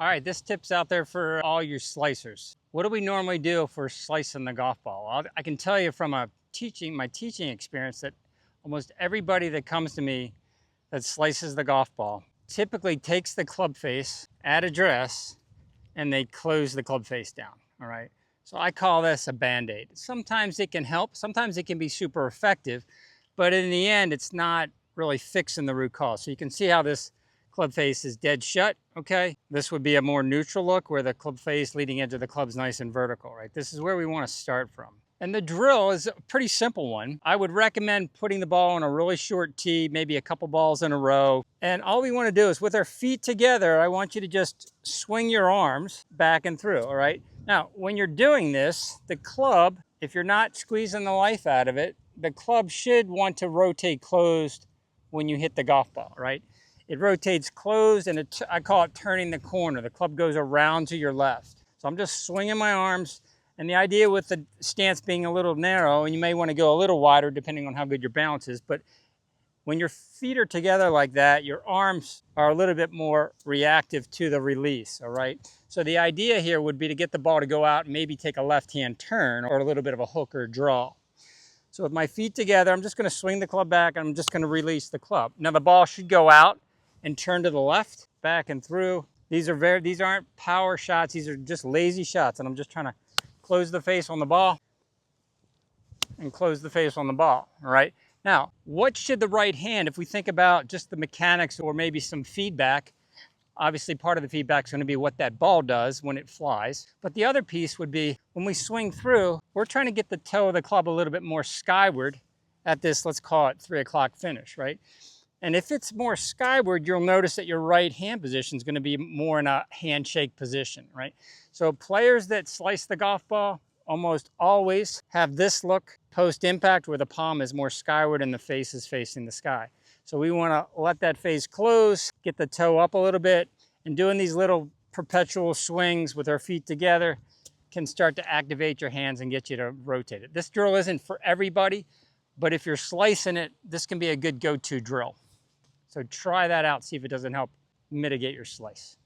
All right, this tip's out there for all your slicers. What do we normally do for slicing the golf ball? I can tell you from my teaching experience that almost everybody that comes to me that slices the golf ball typically takes the club face at address and they close the club face down, all right? So I call this a Band-Aid. Sometimes it can help, sometimes it can be super effective, but in the end, it's not really fixing the root cause. So you can see how this club face is dead shut, okay? This would be a more neutral look where the club face leading edge of the club's nice and vertical, right? This is where we want to start from. And the drill is a pretty simple one. I would recommend putting the ball on a really short tee, maybe a couple balls in a row. And all we want to do is with our feet together, I want you to just swing your arms back and through, all right? Now, when you're doing this, the club, if you're not squeezing the life out of it, the club should want to rotate closed when you hit the golf ball, right? It rotates closed and I call it turning the corner. The club goes around to your left. So I'm just swinging my arms. And the idea with the stance being a little narrow, and you may want to go a little wider depending on how good your balance is, but when your feet are together like that, your arms are a little bit more reactive to the release, all right? So the idea here would be to get the ball to go out and maybe take a left-hand turn or a little bit of a hook or draw. So with my feet together, I'm just going to swing the club back and I'm just going to release the club. Now the ball should go out and turn to the left, back and through. These aren't power shots, these are just lazy shots, and I'm just trying to close the face on the ball and close the face on the ball, all right? Now, what should the right hand, if we think about just the mechanics or maybe some feedback, obviously part of the feedback is going to be what that ball does when it flies. But the other piece would be when we swing through, we're trying to get the toe of the club a little bit more skyward at this, let's call it 3 o'clock finish, right? And if it's more skyward, you'll notice that your right hand position is going to be more in a handshake position, right? So players that slice the golf ball almost always have this look post-impact where the palm is more skyward and the face is facing the sky. So we want to let that face close, get the toe up a little bit, and doing these little perpetual swings with our feet together can start to activate your hands and get you to rotate it. This drill isn't for everybody, but if you're slicing it, this can be a good go-to drill. So try that out, see if it doesn't help mitigate your slice.